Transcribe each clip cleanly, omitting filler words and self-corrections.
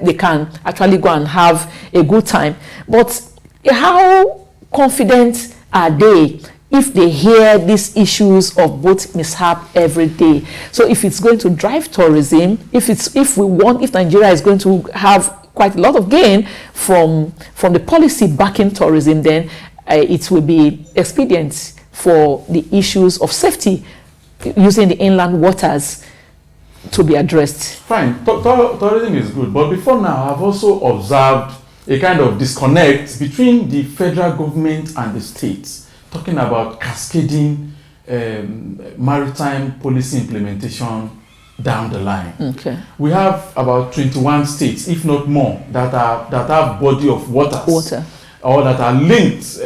they can actually go and have a good time. But how confident are they if they hear these issues of boat mishap every day? So if it's going to drive tourism, if Nigeria is going to have quite a lot of gain from the policy backing tourism, then it will be expedient for the issues of safety using the inland waters to be addressed. Fine, tourism is good, but before now, I've also observed a kind of disconnect between the federal government and the states, talking about cascading maritime policy implementation down the line. Okay. We have about 21 states, if not more, that have body of water or that are linked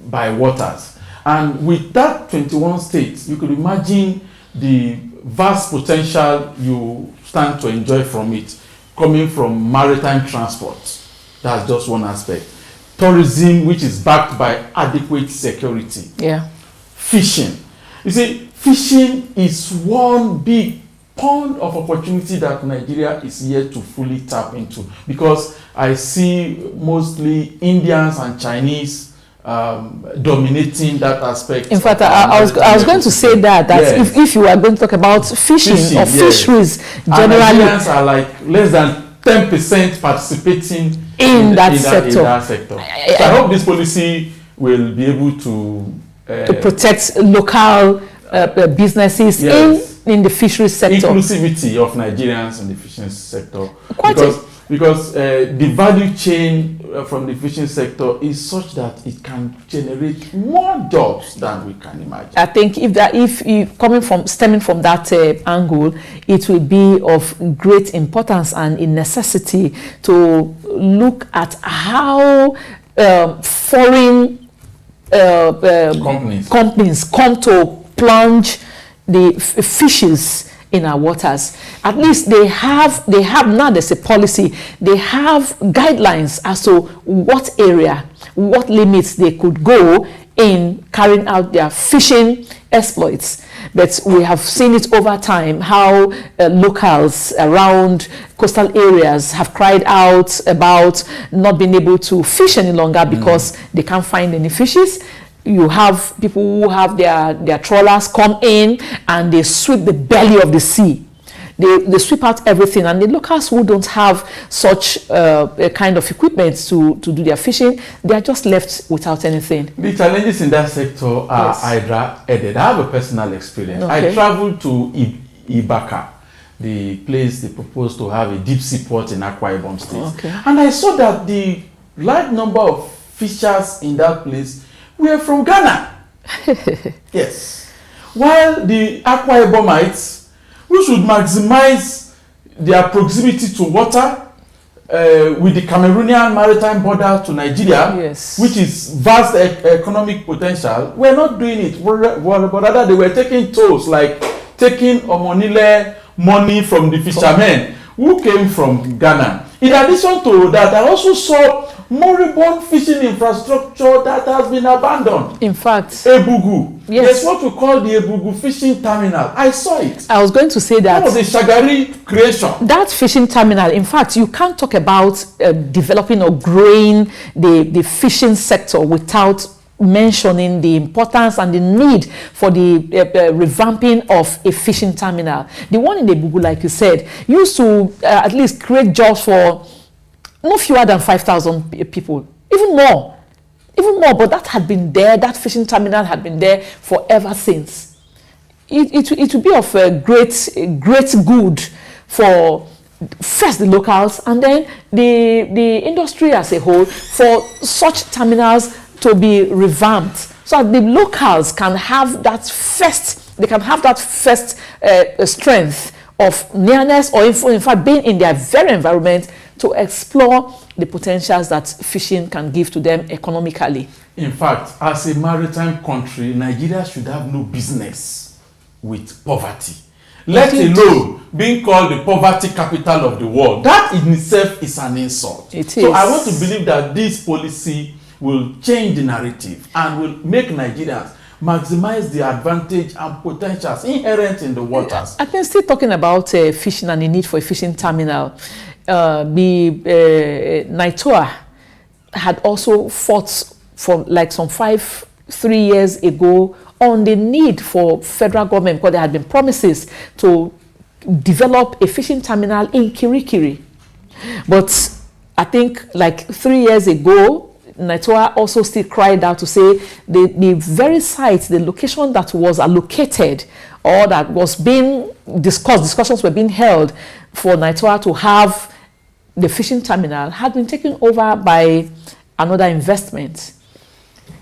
by waters. And with that 21 states, you could imagine the vast potential you stand to enjoy from it, coming from maritime transport. That's just one aspect. Tourism, which is backed by adequate security. Yeah. Fishing. You see, fishing is one big pond of opportunity that Nigeria is yet to fully tap into, because I see mostly Indians and Chinese dominating that aspect. In fact, I was going to say that yes. if you are going to talk about fishing or fisheries, generally, Nigerians are like less than 10% participating in that sector. So I hope this policy will be able to protect local businesses in the fisheries sector. Inclusivity of Nigerians in the fishing sector. Because the value chain from the fishing sector is such that it can generate more jobs than we can imagine. I think if stemming from that angle, it will be of great importance and a necessity to look at how foreign companies come to plunge the fishes in our waters. At least they have now, there's a policy, they have guidelines as to what area, what limits they could go in carrying out their fishing exploits. But we have seen it over time how locals around coastal areas have cried out about not being able to fish any longer because they can't find any fishes. You have people who have their trawlers come in and they sweep the belly of the sea. They sweep out everything, and the locals who don't have such a kind of equipment to do their fishing, they are just left without anything. The challenges in that sector are hydra-headed. I have a personal experience. Okay. I traveled to Ibaka, the place they proposed to have a deep sea port in Akwa Ibom State. Okay. And I saw that the large number of fishers in that place were from Ghana. Yes. While the Akwa Ibomites, who should maximize their proximity to water with the Cameroonian maritime border to Nigeria, yes, which is vast economic potential, we're not doing it. But rather they were taking tolls, like taking Omonile money from the fishermen who came from Ghana. In addition to that, I also saw moribund fishing infrastructure that has been abandoned. In fact, Ebugu. Yes. There's what we call the Ebugu fishing terminal. I saw it. I was going to say that. That was a Shagari creation. That fishing terminal, in fact, you can't talk about developing or growing the fishing sector without mentioning the importance and the need for the revamping of a fishing terminal. The one in Ebugu, like you said, used to at least create jobs for no fewer than 5,000 people, even more, but that had been there, that fishing terminal had been there forever since. It would be of a great good for first the locals and then the industry as a whole, for such terminals to be revamped so that the locals can have that first strength of nearness, or in fact being in their very environment, to explore the potentials that fishing can give to them economically. In fact, as a maritime country, Nigeria should have no business with poverty, let alone being called the poverty capital of the world. That in itself is an insult. It is. So I want to believe that this policy will change the narrative and will make Nigerians maximize the advantage and potentials inherent in the waters. I can still talking about fishing and the need for a fishing terminal. NITOA had also fought for like 3 years ago on the need for federal government, because there had been promises to develop a fishing terminal in Kirikiri. But I think like 3 years ago, NITOA also still cried out to say the very site, the location that was allocated or that was being discussions were being held for NITOA to have the fishing terminal had been taken over by another investment.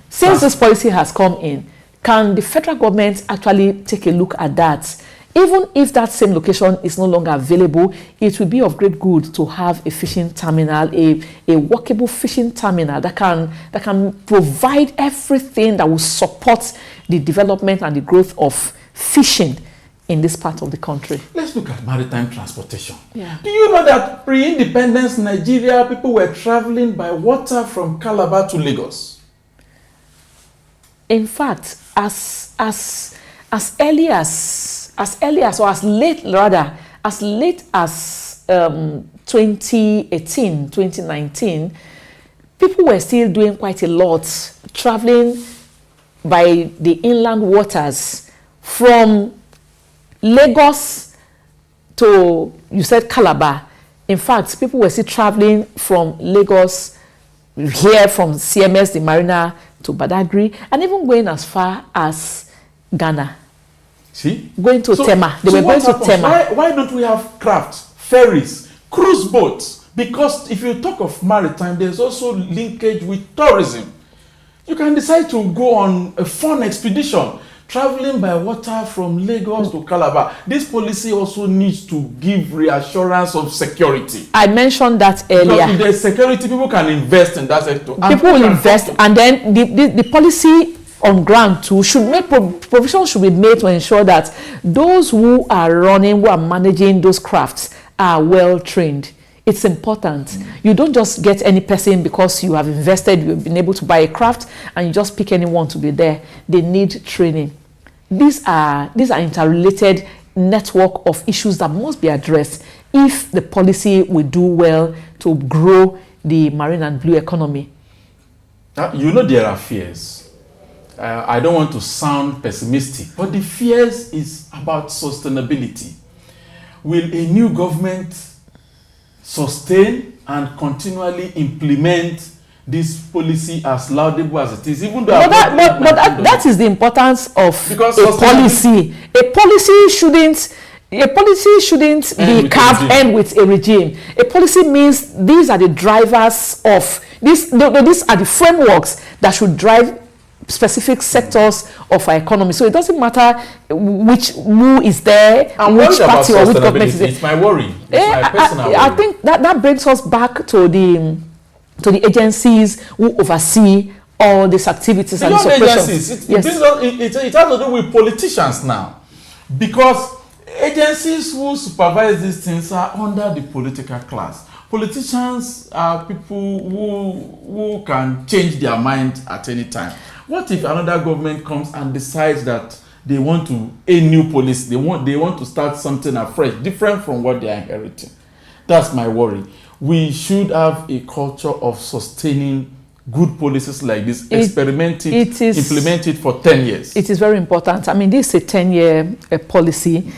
Since this policy has come in, can the federal government actually take a look at that? Even if that same location is no longer available, it will be of great good to have a fishing terminal, a workable fishing terminal that can provide everything that will support the development and the growth of fishing in this part of the country. Let's look at maritime transportation. Yeah. Do you know that pre-independence Nigeria, people were traveling by water from Calabar to Lagos? In fact, as late as 2018, 2019, people were still doing quite a lot, traveling by the inland waters from Lagos to, you said, Calabar. In fact, people were still traveling from Lagos, here from CMS, the Marina, to Badagry, and even going as far as Ghana. See? Going to Tema. They were going to Tema. Why don't we have crafts, ferries, cruise boats? Because if you talk of maritime, there's also linkage with tourism. You can decide to go on a fun expedition, traveling by water from Lagos to Calabar. This policy also needs to give reassurance of security. I mentioned that earlier. Because if there's security, people can invest in that sector. People will invest, and then the policy on ground too should make provision should be made to ensure that those who are managing those crafts are well trained. It's important. You don't just get any person because you have invested, you've been able to buy a craft, and you just pick anyone to be there. They need training. These are interrelated network of issues that must be addressed if the policy will do well to grow the marine and blue economy. You know there are fears. I don't want to sound pessimistic, but the fears is about sustainability. Will a new government sustain and continually implement this policy as laudable as it is, even though that is the importance of because a policy. A policy shouldn't be carved end with a regime. A policy means these are the drivers of this. These are the frameworks that should drive specific sectors of our economy. So it doesn't matter who is there, which party or which government is there. It's my worry. It's my personal worry. I think that brings us back to the agencies who oversee all these activities. Beyond and these agencies, it has to do with politicians now, because agencies who supervise these things are under the political class. Politicians are people who can change their mind at any time. What if another government comes and decides that they want to a new policy, they want to start something afresh, different from what they are inheriting? That's my worry. We should have a culture of sustaining good policies like this, implement it for 10 years. It is very important. I mean, this is a 10-year policy,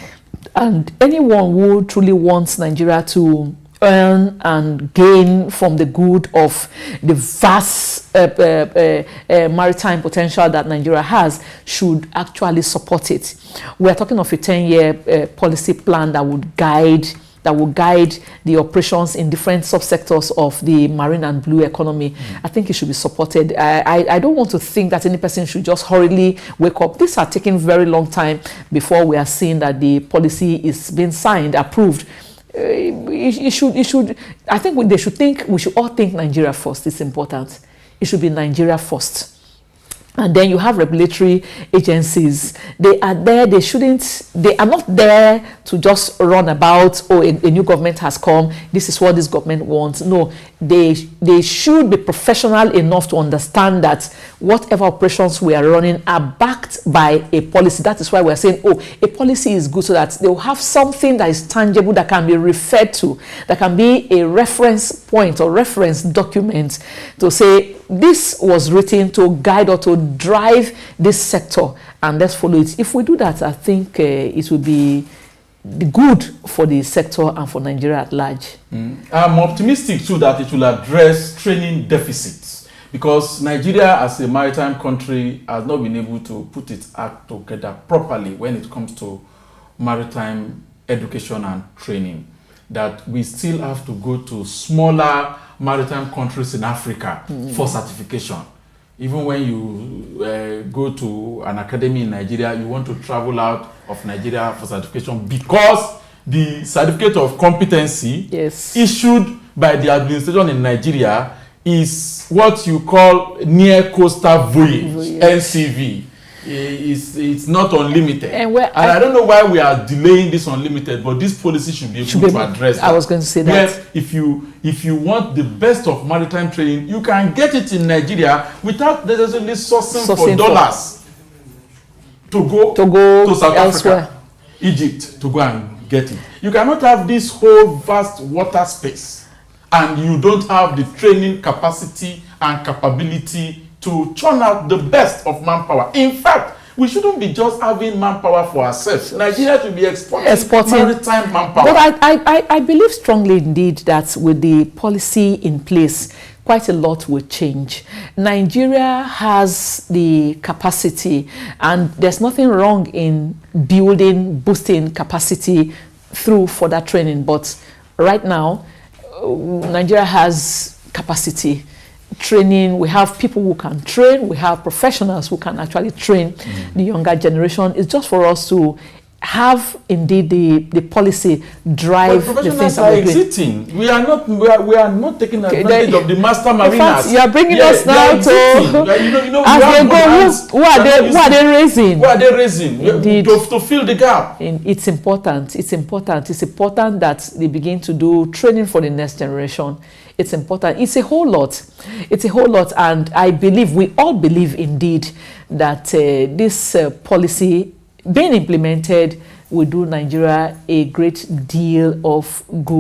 and anyone who truly wants Nigeria to earn and gain from the good of the vast maritime potential that Nigeria has should actually support it. We are talking of a 10-year policy plan that would guide the operations in different subsectors of the marine and blue economy. I think it should be supported. I don't want to think that any person should just hurriedly wake up. These are taking very long time before we are seeing that the policy is being signed, approved. It should. I think we should all think Nigeria first. It's important. It should be Nigeria first. And then you have regulatory agencies. They are there, they are not there to just run about, oh, a new government has come, this is what this government wants. No, they should be professional enough to understand that whatever operations we are running are backed by a policy. That is why we are saying, oh, a policy is good, so that they will have something that is tangible, that can be referred to, that can be a reference point or reference document to say, this was written to guide or to drive this sector, and let's follow it. If we do that, I think it will be good for the sector and for Nigeria at large. I'm optimistic too that it will address training deficits, because Nigeria as a maritime country has not been able to put its act together properly when it comes to maritime education and training. That we still have to go to smaller maritime countries in Africa for certification. Even when you go to an academy in Nigeria, you want to travel out of Nigeria for certification, because the certificate of competency issued by the administration in Nigeria is what you call near coastal voyage, NCV. It's not unlimited, and I don't know why we are delaying this unlimited, but this policy should be able to address that. I was going to say that. Where if you want the best of maritime training, you can get it in Nigeria without necessarily sourcing for dollars to go to South Africa, Egypt, to go and get it. You cannot have this whole vast water space and you don't have the training capacity and capability to churn out the best of manpower. In fact, we shouldn't be just having manpower for ourselves. Nigeria should be exporting maritime manpower. But I believe strongly indeed that with the policy in place, quite a lot will change. Nigeria has the capacity, and there's nothing wrong in boosting capacity through further training. But right now, Nigeria has capacity. Training, we have people who can train, we have professionals who can actually train the younger generation. It's just for us to have indeed the policy drive the things that we're exiting. We are not taking advantage of the master mariners. In fact, you are bringing us now to who are they raising? Who are they raising? To fill the gap. It's important. It's important that they begin to do training for the next generation. It's important. It's a whole lot. And I believe, we all believe indeed that this policy being implemented will do Nigeria a great deal of good.